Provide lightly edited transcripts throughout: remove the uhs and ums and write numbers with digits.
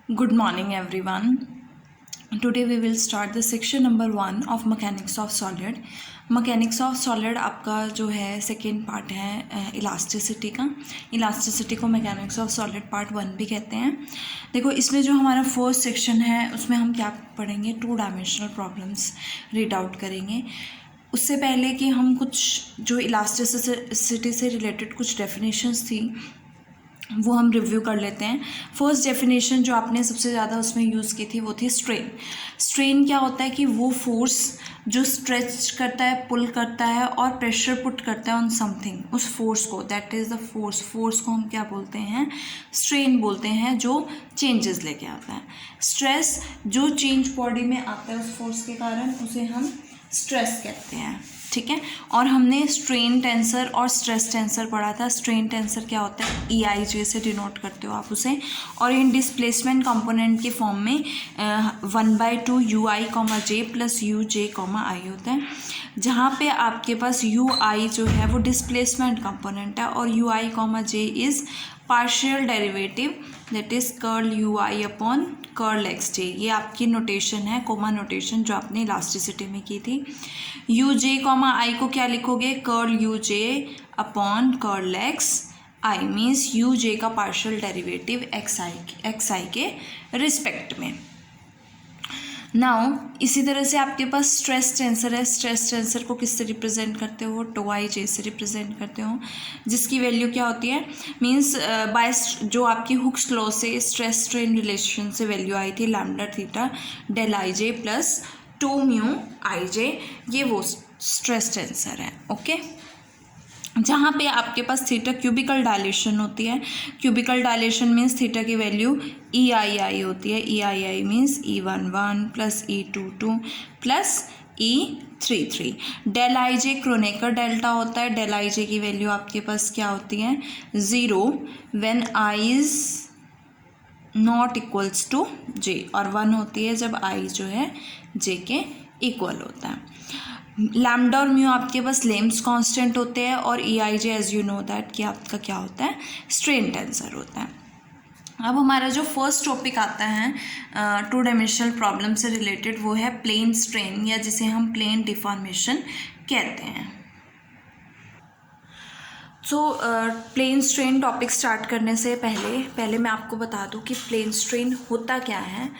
Good morning, everyone. Today we will start the section number 1 of Mechanics of Solid. Mechanics of Solid आपका जो है second part है elasticity का. Elasticity को Mechanics of Solid part 1 भी कहते हैं. देखो इसमें जो हमारा फर्स्ट सेक्शन है उसमें हम क्या पढ़ेंगे, 2 डायमेंशनल प्रॉब्लम्स रीड आउट करेंगे. उससे पहले कि हम कुछ जो इलास्टिसिटी से रिलेटेड कुछ डेफिनेशंस थी वो हम रिव्यू कर लेते हैं. फर्स्ट डेफिनेशन जो आपने सबसे ज़्यादा उसमें यूज़ की थी वो थी स्ट्रेन. स्ट्रेन क्या होता है कि वो फोर्स जो स्ट्रेच करता है, पुल करता है और प्रेशर पुट करता है ऑन समथिंग, उस फोर्स को, दैट इज़ द फोर्स को हम क्या बोलते हैं, स्ट्रेन बोलते हैं, जो चेंजेस लेके आता है. स्ट्रेस जो चेंज बॉडी में आता है उस फोर्स के कारण, उसे हम स्ट्रेस कहते हैं. ठीक है. और हमने स्ट्रेन टेंसर और स्ट्रेस टेंसर पढ़ा था. स्ट्रेन टेंसर क्या होता है, EIJ से डिनोट करते हो आप उसे, और इन डिस्प्लेसमेंट कंपोनेंट के फॉर्म में 1/2 UI, J plus UJ, I होता है, जहाँ पे आपके पास UI जो है वो डिस्प्लेसमेंट कंपोनेंट है और UI, J is partial derivative, that is curl UI upon curl XJ. ये आपकी नोटेशन है, कोमा नोटेशन, जो आपने इलास्टिसिटी में की थी. UJ, I को क्या लिखोगे, curl UJ upon curl XI, means UJ का पार्शियल डेरिवेटिव XI के रिस्पेक्ट में. नाउ इसी तरह से आपके पास स्ट्रेस टेंसर है. स्ट्रेस टेंसर को किससे रिप्रेजेंट करते हो, τIJ से रिप्रेजेंट करते हो, जिसकी वैल्यू क्या होती है, मींस बाय जो आपकी हुक्स लॉ से स्ट्रेस स्ट्रेन रिलेशन से वैल्यू आई थी, lambda theta del IJ plus 2 mu IJ, ये वो स्ट्रेस टेंसर है. ओके. जहाँ पे आपके पास थीटा क्यूबिकल डायलेशन होती है. क्यूबिकल डायलेशन मीन्स थीटा की वैल्यू EII होती है. EII means E11 plus E22 plus E33. Del IJ Kronecker delta होता है. डेल IJ की वैल्यू आपके पास क्या होती है, 0 when I is not equals to J, और 1 होती है जब I जो है J के इक्वल होता है. लैम्डा और म्यू आपके पास लेम्स कांस्टेंट होते हैं, और EIJ as you know that कि आपका क्या होता है, स्ट्रेन टेंसर होता है. अब हमारा जो फर्स्ट टॉपिक आता है 2 डायमेंशनल प्रॉब्लम से रिलेटेड, वो है प्लेन स्ट्रेन, या जिसे हम प्लेन डिफॉर्मेशन कहते हैं. So plane strain topic start करने से पहले मैं आपको बता दूं कि प्लेन स्ट्रेन होता क्या है.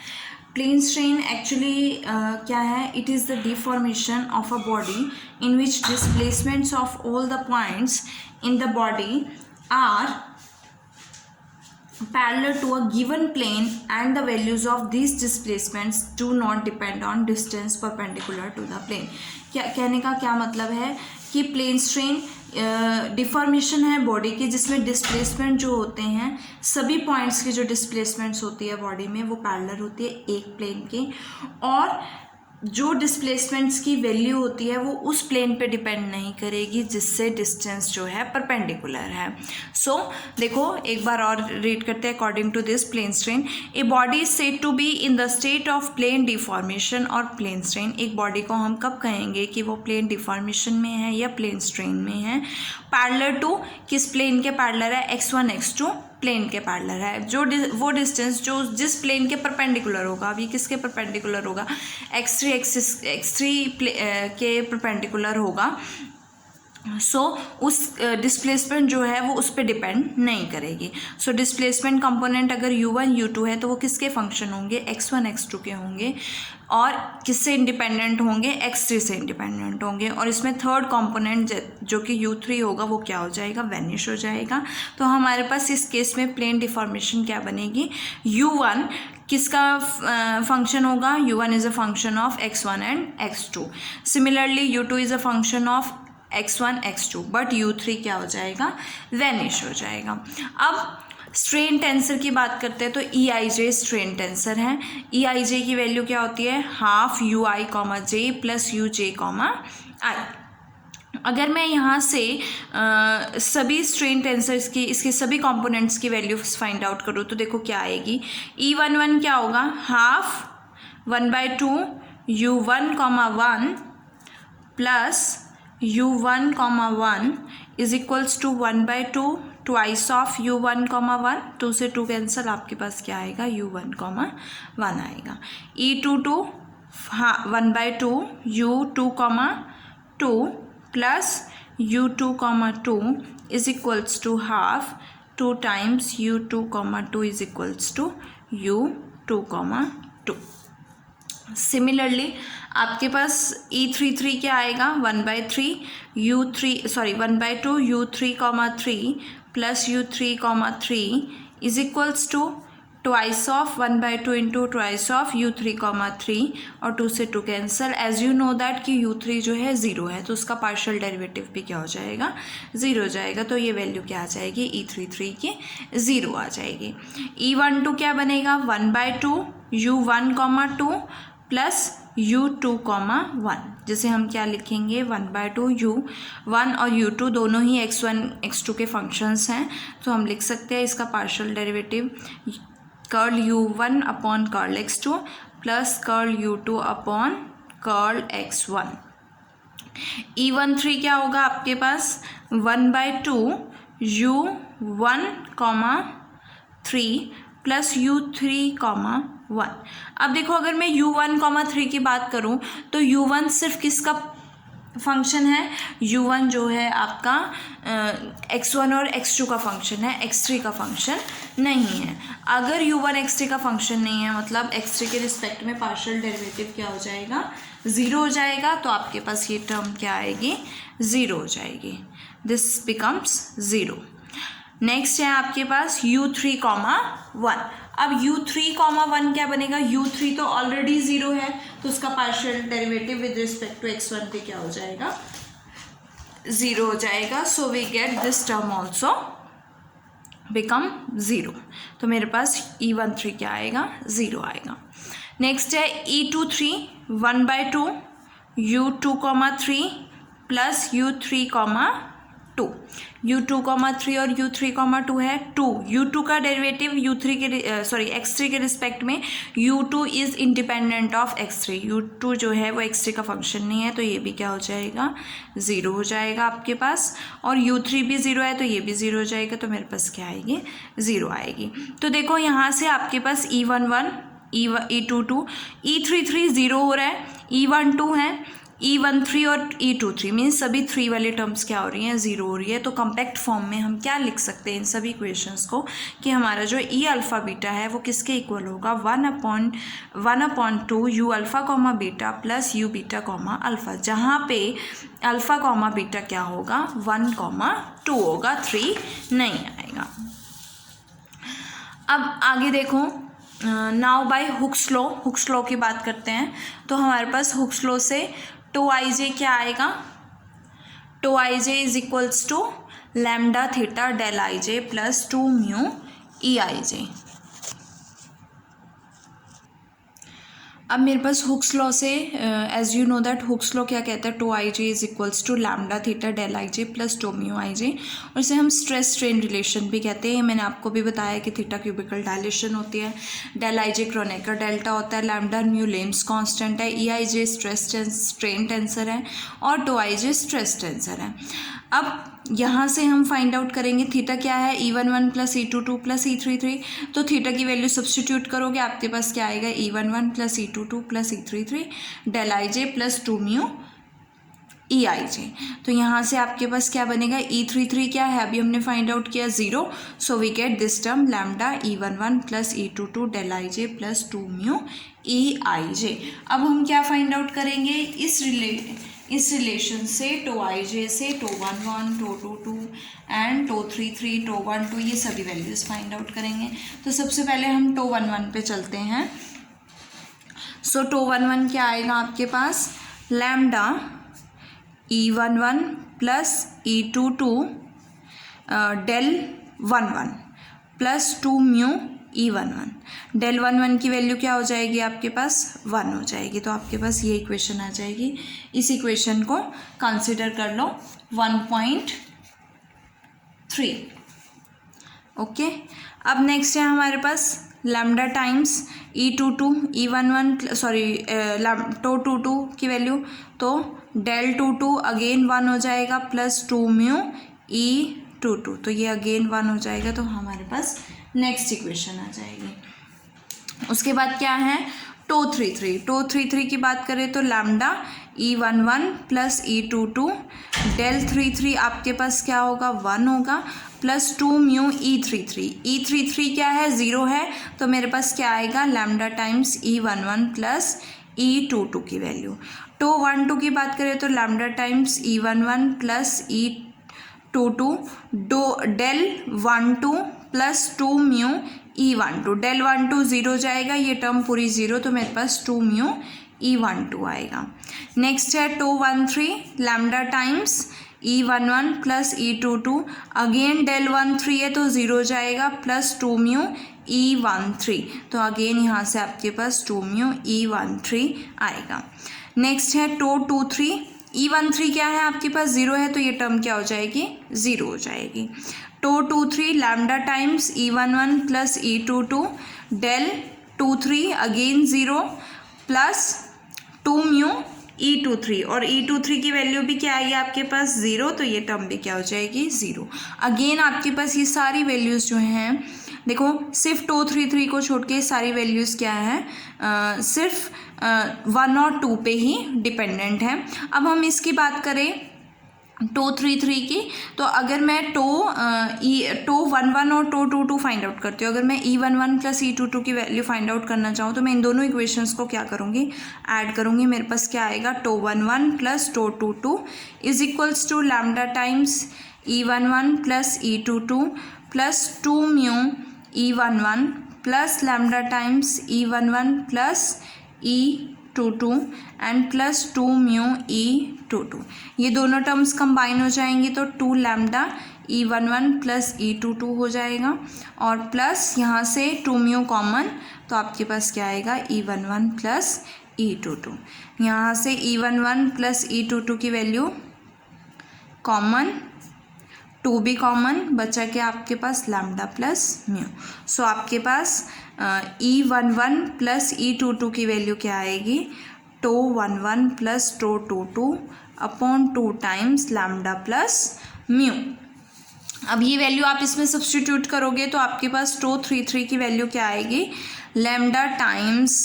प्लेन स्ट्रेन एक्चुअली क्या है, it is the deformation of a body in which displacements of all the points in the body are parallel to a given plane and the values of these displacements do not depend on distance perpendicular to the plane. क्या कहने का क्या मतलब है कि plane strain deformation है body की, जिसमें डिस्प्लेसमेंट जो होते हैं, सभी पॉइंट्स की जो डिस्प्लेसमेंट्स होती है बॉडी में वो पैरेलल होती है एक प्लेन की, और जो डिस्प्लेसमेंट्स की वैल्यू होती है वो उस प्लेन पे डिपेंड नहीं करेगी जिससे डिस्टेंस जो है परपेंडिकुलर है. सो देखो एक बार और रीड करते हैं. According to this plane strain, a body is said to be in the state of plane deformation और प्लेन स्ट्रेन. एक बॉडी को हम कब कहेंगे कि वो प्लेन डिफॉर्मेशन में है या प्लेन स्ट्रेन में है. पैरेलल टू, किस प्लेन के पैरेलल है, x1 x2 प्लेन के पैरेलल है. जो वो डिस्टेंस जो जिस प्लेन के परपेंडिकुलर होगा, अब ये किसके परपेंडिकुलर होगा, x3 के परपेंडिकुलर होगा. सो उस डिस्प्लेसमेंट जो है वो उस पर डिपेंड नहीं करेगी. सो डिस्प्लेसमेंट कंपोनेंट अगर U1 U2 है तो वो किसके फंक्शन होंगे, x1 x2 के होंगे, और किससे इंडिपेंडेंट होंगे, x3 से इंडिपेंडेंट होंगे. और इसमें थर्ड कंपोनेंट जो कि U3 होगा वो क्या हो जाएगा, वैनिश हो जाएगा. तो हमारे पास इस केस में प्लेन डिफॉर्मेशन क्या बनेगी, U1 किसका फंक्शन होगा, U1 is a function of x1 and x2. Similarly U2 is a function of x1 x2, but U3 क्या हो जाएगा, वैनिश हो जाएगा. अब स्ट्रेन टेंसर की बात करते हैं तो EIJ स्ट्रेन टेंसर है. EIJ की वैल्यू क्या होती है, half UI, J plus UJ, I. अगर मैं यहाँ से सभी स्ट्रेन टेंसर्स की, इसके सभी कंपोनेंट्स की वैल्यू फाइंड आउट करूँ तो देखो क्या आएगी. E11 क्या होगा, half 1/2 U1, 1 plus U1, 1 is equals to 1/2 twice of u1 comma 1, 2 से 2 कैंसिल, आपके पास क्या आएगा u1 कॉमा 1 आएगा। e22 हाँ 1/2 u2 comma 2 plus u2 comma 2 is equals to half 2 times u2 comma 2 is equals to u2 comma 2। Similarly आपके पास e33 क्या आएगा 1/3 1/2 u3 comma 3 plus u3 comma 3 is equals to twice of 1/2 into twice of u3 comma 3 और 2 से 2 cancel. As you know that कि u3 जो है 0 है तो उसका पार्शियल डेरिवेटिव भी क्या हो जाएगा 0 हो जाएगा, तो ये वैल्यू क्या आ जाएगी e33 की 0 आ जाएगी। e12 क्या बनेगा 1/2 u1 comma 2 plus u2 comma 1, जिसे हम क्या लिखेंगे 1/2 u1 और u2 दोनों ही x1 x2 के फंक्शंस हैं, तो हम लिख सकते हैं इसका partial derivative curl u1 upon curl x2 plus curl u2 upon curl x1। e13 क्या होगा आपके पास 1/2 u1 comma 3 plus u3 comma 1। अब देखो अगर मैं u1 कॉमा 3 की बात करूं तो u1 सिर्फ किसका फंक्शन है, u1 जो है आपका x1 और x2 का फंक्शन है, x3 का फंक्शन नहीं है। अगर u1 x3 का फंक्शन नहीं है मतलब x3 के रिस्पेक्ट में पार्शियल डेरिवेटिव क्या हो जाएगा 0 हो जाएगा, तो आपके पास ये टर्म क्या आएगी 0 हो जाएगी, दिस बिकम्स 0। नेक्स्ट है आपके पास u3 कॉमा 1। अब u3 कॉमा 1 क्या बनेगा, u3 तो ऑलरेडी 0 है तो उसका partial derivative with respect to x1 पे क्या हो जाएगा 0 हो जाएगा। So we get this term also become 0, तो मेरे पास e13 क्या आएगा 0 आएगा। नेक्स्ट है e23 1/2 u2 comma 3 plus u3 comma 2, u2 comma 3 और u3 कॉमा 2 है 2, u2 का डेरिवेटिव u3 के x3 के रिस्पेक्ट में u2 is independent of x3, u2 जो है वो x3 का फंक्शन नहीं है, तो ये भी क्या हो जाएगा 0 हो जाएगा आपके पास, और u3 भी 0 है तो ये भी 0 हो जाएगा, तो मेरे पास क्या आएगी 0 आएगी। तो देखो यहाँ से आपके पास e11 e22 e33 0 हो रहा है, e12 है, e13 और e23 मीन्स सभी 3 वाले टर्म्स क्या हो रही हैं 0 हो रही है। तो कॉम्पैक्ट फॉर्म में हम क्या लिख सकते हैं इन सभी इक्वेशंस को कि हमारा जो e अल्फ़ा बीटा है वो किसके इक्वल होगा 1/2 u alpha comma beta plus u beta comma alpha, जहाँ पे अल्फ़ा कॉमा बीटा क्या होगा 1,2 होगा, 3 नहीं आएगा। अब आगे देखो नाउ बाय हुक्स लॉ की बात करते हैं, तो हमारे पास हुक्स लॉ से टो आई जे क्या आएगा, tau I j is equals to lambda theta del I j plus 2 mu e I j. अब मेरे पास हुक्स लॉ से as you know that Hooke's law क्या कहता है, tau I j is equals to lambda theta del I j plus 2 mu i j, और इसे हम स्ट्रेस स्ट्रेन रिलेशन भी कहते हैं। मैंने आपको भी बताया कि थीटा क्यूबिकल डायलेशन होती है, डेल आई जे क्रोनेकर डेल्टा होता है, लैम्डा म्यू लेम्स कांस्टेंट है, ई आई जे स्ट्रेस स्ट्रेन टेंसर है और टो आई जे स्ट्रेस टेंसर है। अब यहाँ से हम फाइंड आउट करेंगे थीटा क्या है e11 plus e22 plus e33, तो थीटा की वैल्यू सब्सटीट्यूट करोगे आपके पास क्या आएगा e11 plus e22 plus e33 del आई जे प्लस 2 म्यू ई आई जे। तो यहाँ से आपके पास क्या बनेगा e33 क्या है अभी हमने फाइंड आउट किया 0, so we get this term lambda e11 plus e22 del I j plus 2 mu e I j. अब हम क्या फाइंड आउट करेंगे इस रिलेशन से टो आई जे से tau 11 tau 22 and tau 33 tau 12 ये सभी वैल्यूज़ फाइंड आउट करेंगे। तो सबसे पहले हम टो 11 पे चलते हैं। सो टो 11 क्या आएगा आपके पास lambda e11 plus e22 del 11 plus 2 mu e11, del 11 की वैल्यू क्या हो जाएगी आपके पास 1 हो जाएगी, तो आपके पास ये इक्वेशन आ जाएगी। इस इक्वेशन को कंसिडर कर लो 1.3। ओके, अब नेक्स्ट है हमारे पास लैम्डा टाइम्स e22 टो 22 की वैल्यू, तो डेल 22 अगेन 1 हो जाएगा प्लस 2 म्यू टू टू, तो ये अगेन 1 हो जाएगा, तो हमारे पास नेक्स्ट इक्वेशन आ जाएगी। उसके बाद क्या है, टो 33 की बात करें तो lambda E11 plus E22 del 33 आपके पास क्या होगा 1 होगा, प्लस 2 म्यू E33 क्या है 0 है, तो मेरे पास क्या आएगा lambda times E11 plus E22 की वैल्यू। टो 12 की बात करें तो lambda times E11 plus E22 del 12 plus 2 mu E12, del 12 0 जाएगा, ये टर्म पूरी 0, तो मेरे पास 2 म्यू E12 आएगा। नेक्स्ट है tau 13 lambda times E11 plus E22, again del 13 है तो 0 जाएगा, प्लस 2 म्यू E13, तो अगेन यहाँ से आपके पास 2 म्यू E13 आएगा। नेक्स्ट है टो 23 E13 क्या है आपके पास 0 है, तो ये टर्म क्या हो जाएगी 0 हो जाएगी। Tau 23 lambda times E11 plus E22 del 23 again 0 plus 2 mu E23, और E23 की वैल्यू भी क्या आई है आपके पास 0, तो ये टर्म भी क्या हो जाएगी 0। अगेन आपके पास ये सारी वैल्यूज़ जो हैं, देखो सिर्फ टो 33 को छोड़ के सारी वैल्यूज़ क्या है सिर्फ 1 और 2 पे ही डिपेंडेंट है। अब हम इसकी बात करें टो 33 की, तो अगर मैं टो 11 और टो 22 फाइंड आउट करती हूँ, अगर मैं E11 प्लस E22 की वैल्यू फाइंड आउट करना चाहूँ तो मैं इन दोनों इक्वेशंस को क्या करूँगी ऐड करूँगी, मेरे पास क्या आएगा tau 11 plus tau 22 is equals to lambda times E11 plus E22 plus 2 mu E11 plus lambda times E11 plus E22 and plus 2 mu E22, ये दोनों टर्म्स कंबाइन हो जाएंगी तो 2 लैम्डा E11 प्लस E22 हो जाएगा, और प्लस यहाँ से 2 म्यू कॉमन, तो आपके पास क्या आएगा E11 प्लस E22। यहाँ से E11 प्लस E22 की वैल्यू कॉमन, 2 भी कॉमन, बचा क्या आपके पास लैम्डा प्लस म्यू। सो आपके पास E11 प्लस E22 की वैल्यू क्या आएगी tau 11 plus tau 22 upon 2 times lambda plus mu. अब ये वैल्यू आप इसमें सब्सटीट्यूट करोगे तो आपके पास टो 33 की वैल्यू क्या आएगी lambda times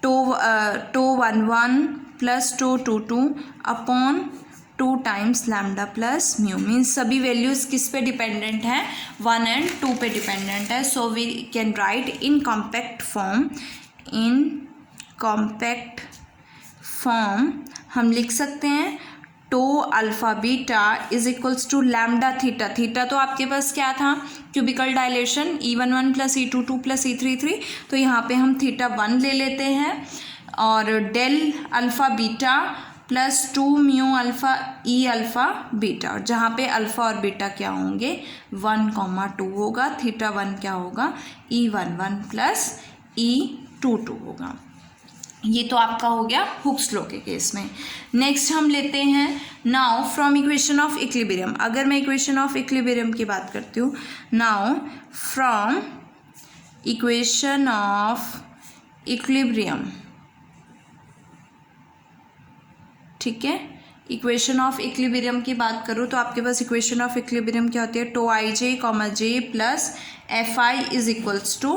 tau 11 plus tau 22 upon 2 times lambda plus mu, means सभी वैल्यूज़ किस पे डिपेंडेंट हैं 1 एंड 2 पे डिपेंडेंट है। So we can write in compact form हम लिख सकते हैं tau alpha beta is equals to lambda theta तो आपके पास क्या था cubicle dilation E11 plus E22 plus E33, तो यहाँ पे हम थीटा 1 ले लेते हैं, और del alpha beta plus 2 mu alpha e alpha beta, और जहाँ पे अल्फ़ा और बीटा क्या होंगे 1,2 होगा, थीटा 1 क्या होगा E11 प्लस E22 होगा। ये तो आपका हो गया हुक्स लॉ के केस में। नेक्स्ट हम लेते हैं now from equation of equilibrium. अगर मैं इक्वेशन ऑफ इक्विलिब्रियम की बात करती हूँ, now from equation of equilibrium, ठीक है, इक्वेशन ऑफ इक्विलिब्रियम की बात करूँ तो आपके पास इक्वेशन ऑफ इक्विलिब्रियम क्या होती है tau I J comma J plus F I is equals to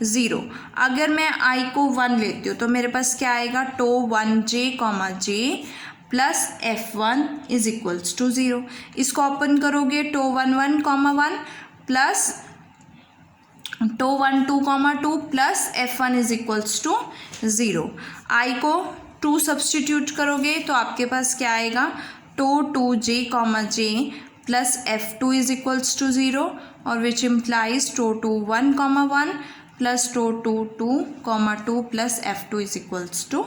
0। अगर मैं आई को 1 लेती हूँ तो मेरे पास क्या आएगा tau 1 J comma J plus F1 is equals to 0। इसको ओपन करोगे tau 1 1 comma 1 plus tau 1 2 comma 2 plus F1 is equals to 0। I को 2 सब्सटीट्यूट करोगे तो आपके पास क्या आएगा tau 2 J comma J plus F2 is equals to 0, और which implies tau 2 1 comma 1 plus tau 2 2 comma 2 plus F2 is equals to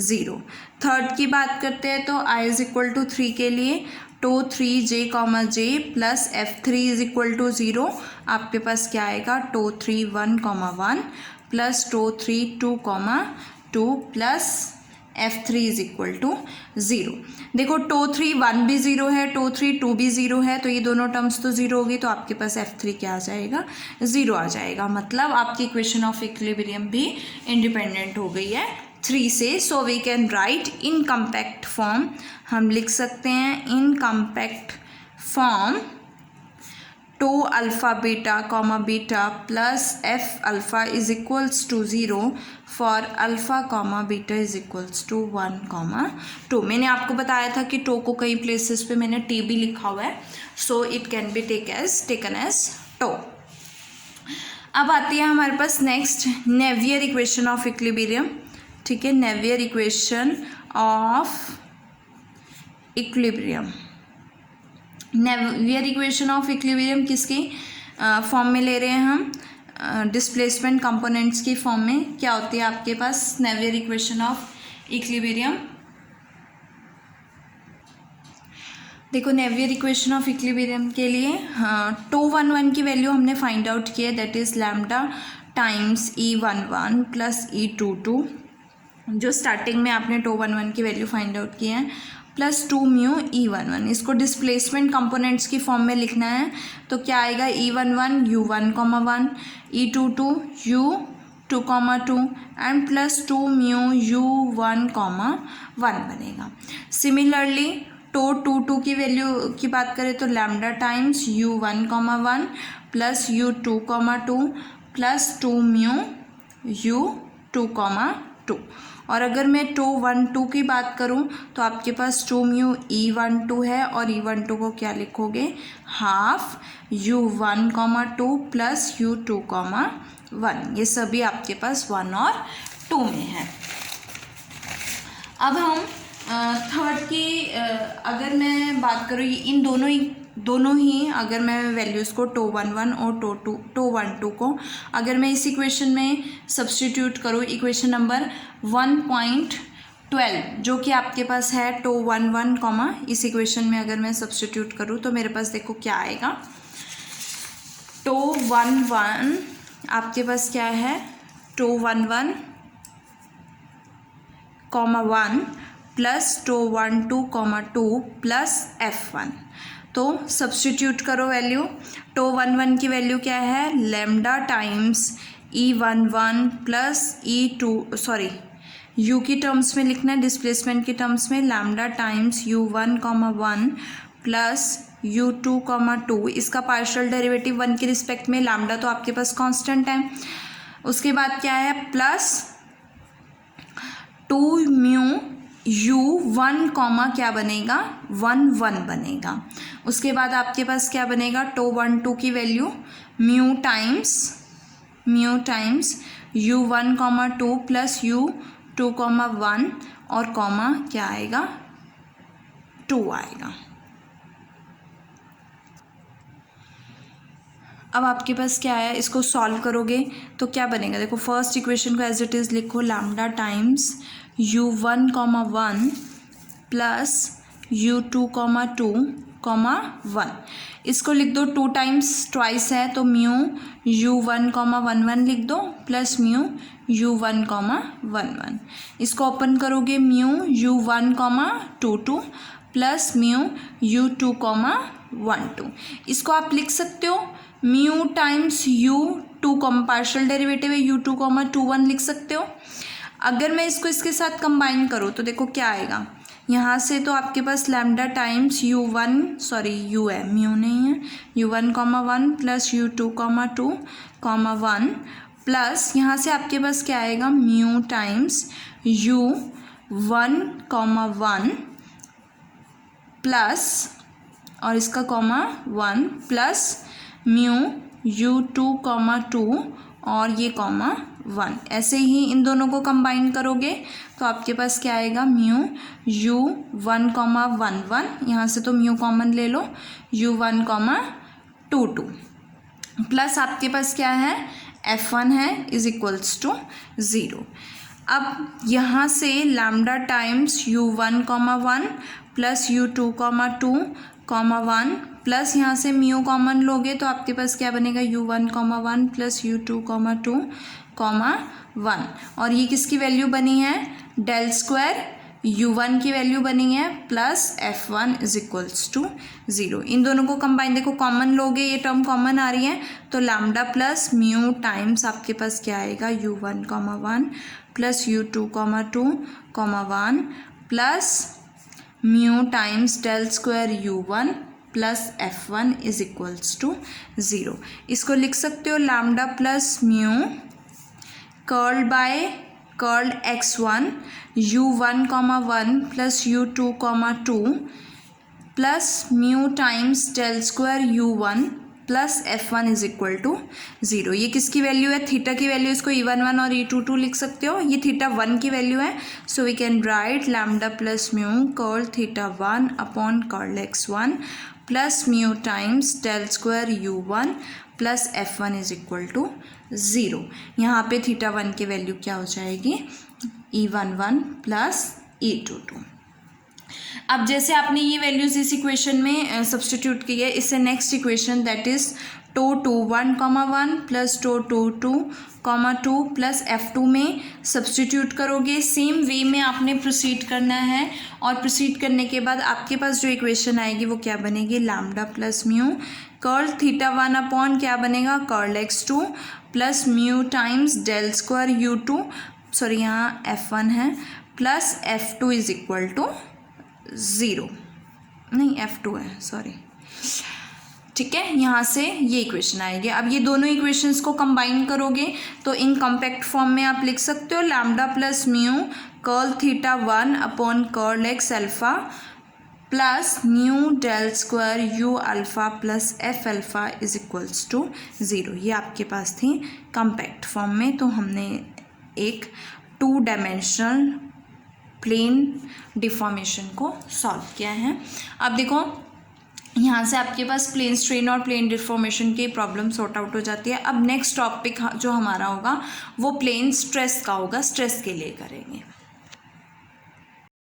0। Third की बात करते हैं तो I इज इक्वल टू 3 के लिए tau 3 J comma J plus F3 is equal to 0, आपके पास क्या आएगा tau 3 1 comma 1 plus tau 3 2 comma 2 plus F3 is equal to 0। देखो टो 3 1 भी 0 है, टो 3 2 भी 0 है, तो ये दोनों टर्म्स तो 0 होगी, तो आपके पास F3 क्या आ जाएगा 0 आ जाएगा, मतलब आपकी इक्वेशन ऑफ इक्विलिब्रियम भी इंडिपेंडेंट हो गई है 3 से। So we can write in compact form, हम लिख सकते हैं in compact form tau alpha beta comma beta plus F alpha is equals to 0 for alpha comma beta is equals to 1 comma 2। मैंने आपको बताया था कि टो को कई प्लेसेस पे मैंने टी भी लिखा हुआ है, so it can be taken as tau. अब आती है हमारे पास next Navier equation of equilibrium. ठीक है, Navier equation of equilibrium. Navier equation of equilibrium किसकी फॉर्म में ले रहे हैं हम? डिस्प्लेसमेंट कंपोनेंट्स की फॉर्म में। क्या होती है आपके पास नेवियर इक्वेशन ऑफ इक्विलिब्रियम? देखो, नेवियर इक्वेशन ऑफ इक्विलिब्रियम के लिए टो 1 की वैल्यू हमने फाइंड आउट की है, that is lambda times E11 plus E22, जो स्टार्टिंग में आपने टो 1 की वैल्यू फाइंड आउट की है, प्लस 2 म्यू E11। इसको डिस्प्लेसमेंट कंपोनेंट्स की फॉर्म में लिखना है, तो क्या आएगा? E11 U1, E22 U2, 2 and plus 2 mu U1, 1 बनेगा। सिमिलरली टो 2 की वैल्यू की बात करें तो lambda times U1, 1 plus U2, 2 plus 2 mu U2, 2। और अगर मैं टो 1 की बात करूं तो आपके पास 2 म्यू E12 है, और E12 को क्या लिखोगे? Half U1, 2 plus U2, 1। ये सभी आपके पास 1 और 2 में है। अब हम थर्ड की अगर मैं बात करूँ, इन दोनों ही अगर मैं वैल्यूज़ को टो 1 और टो 12 को अगर मैं इस इक्वेशन में सब्स्टिट्यूट करूँ, इक्वेशन नंबर 1.12 जो कि आपके पास है टो 1, इस इक्वेशन में अगर मैं सब्स्टिट्यूट करूँ तो मेरे पास देखो क्या आएगा। टो 1 आपके पास क्या है? Tau 1, 1 plus tau 1, 2 plus F1। तो सब्स्टिट्यूट करो वैल्यू। टो 1 की वैल्यू क्या है? Lambda times E11 plus U की टर्म्स में लिखना है, डिस्प्लेसमेंट की टर्म्स में lambda times U1, 1 plus U2, 2। इसका पार्शियल डेरिवेटिव 1 के रिस्पेक्ट में, लैम्डा तो आपके पास कांस्टेंट है। उसके बाद क्या है? प्लस 2 म्यू U1, क्या बनेगा? 1 बनेगा। उसके बाद आपके पास क्या बनेगा? टो 1 की value mu times U1, 2 plus U2, 1 और कॉमा क्या आएगा? 2 आएगा। अब आपके पास क्या है? इसको सॉल्व करोगे तो क्या बनेगा? देखो, फर्स्ट इक्वेशन को एज इट इज़ लिखो, lambda times U1, 1 plus U2, 2, 1। इसको लिख दो 2 टाइम्स ट्वाइस है तो म्यू U1, 1 लिख दो प्लस म्यू U1, 1। इसको ओपन करोगे mu U1, 2 plus mu U2, 1। इसको आप लिख सकते हो mu times U2, partial derivative है U2, 2, 1 लिख सकते हो। अगर मैं इसको इसके साथ कंबाइन करूँ तो देखो क्या आएगा। यहाँ से तो आपके पास लैम्डा टाइम्स U है, म्यू नहीं है, U1, 1 प्लस U2, 2, 1 प्लस यहाँ से आपके पास क्या आएगा? म्यू टाइम्स U1, 1 प्लस और इसका 1 प्लस म्यू U2, 2 और ये 1। ऐसे ही इन दोनों को कंबाइन करोगे तो आपके पास क्या आएगा? म्यू U1, 1 यहाँ से तो म्यू कॉमन ले लो, U1, 2 प्लस आपके पास क्या है? F1 है इज इक्वल्स टू 0। अब यहाँ से lambda times U1, 1 plus U2, 2, 1 plus यहाँ से म्यू कॉमन लोगे तो आपके पास क्या बनेगा? U1, 1 प्लस U2, 2, 1 और ये किसकी वैल्यू बनी है? डेल स्क्वायर U1 की वैल्यू बनी है plus F1 is equals to 0। इन दोनों को कंबाइन देखो, कॉमन लोगे, ये टर्म कॉमन आ रही है तो लैम्डा प्लस म्यू टाइम्स आपके पास क्या आएगा? U1, 1 plus U2, 2, 1 plus mu times del square U1 plus F1 is equals to 0। इसको लिख सकते हो lambda plus mu curled by curled x1 u1 comma 1 plus u2 comma 2 plus mu times del square u1 plus F1 is equal to 0। ये किसकी value है? Theta की value. इसको e11 और e22 लिख सकते हो। ये थीटा 1 की वैल्यू है, so we can write lambda plus mu curl theta 1 upon curl x1 plus mu times del square u1 plus F1 is equal to 0। यहाँ पे थीटा 1 की वैल्यू क्या हो जाएगी? e11 plus e22। अब जैसे आपने ये वैल्यूज़ इस इक्वेशन में सब्सटीट्यूट की है, इससे next equation that is tau two 1,1 plus tau two 2,2 plus F2 में सब्सटीट्यूट करोगे। सेम वे में आपने प्रोसीड करना है और प्रोसीड करने के बाद आपके पास जो इक्वेशन आएगी वो क्या बनेगी? Lambda plus mu curl theta 1 upon क्या बनेगा? Curl x2 plus mu times del square u2 sorry यहाँ F1 है plus F2 is equal to 0 नहीं F2 है सॉरी, ठीक है। यहाँ से ये इक्वेशन आएगी। अब ये दोनों इक्वेशंस को कंबाइन करोगे तो इन कॉम्पैक्ट फॉर्म में आप लिख सकते हो lambda plus mu curl theta 1 upon curl x alpha plus mu del square u alpha plus f alpha is equals to 0। ये आपके पास थी कॉम्पैक्ट फॉर्म में। तो हमने एक 2 डायमेंशनल प्लेन डिफॉर्मेशन को सॉल्व किया है। अब देखो यहाँ से आपके पास प्लेन स्ट्रेन और प्लेन डिफॉर्मेशन की प्रॉब्लम सॉर्ट आउट हो जाती है। अब नेक्स्ट टॉपिक जो हमारा होगा वो प्लेन स्ट्रेस का होगा, स्ट्रेस के लिए करेंगे।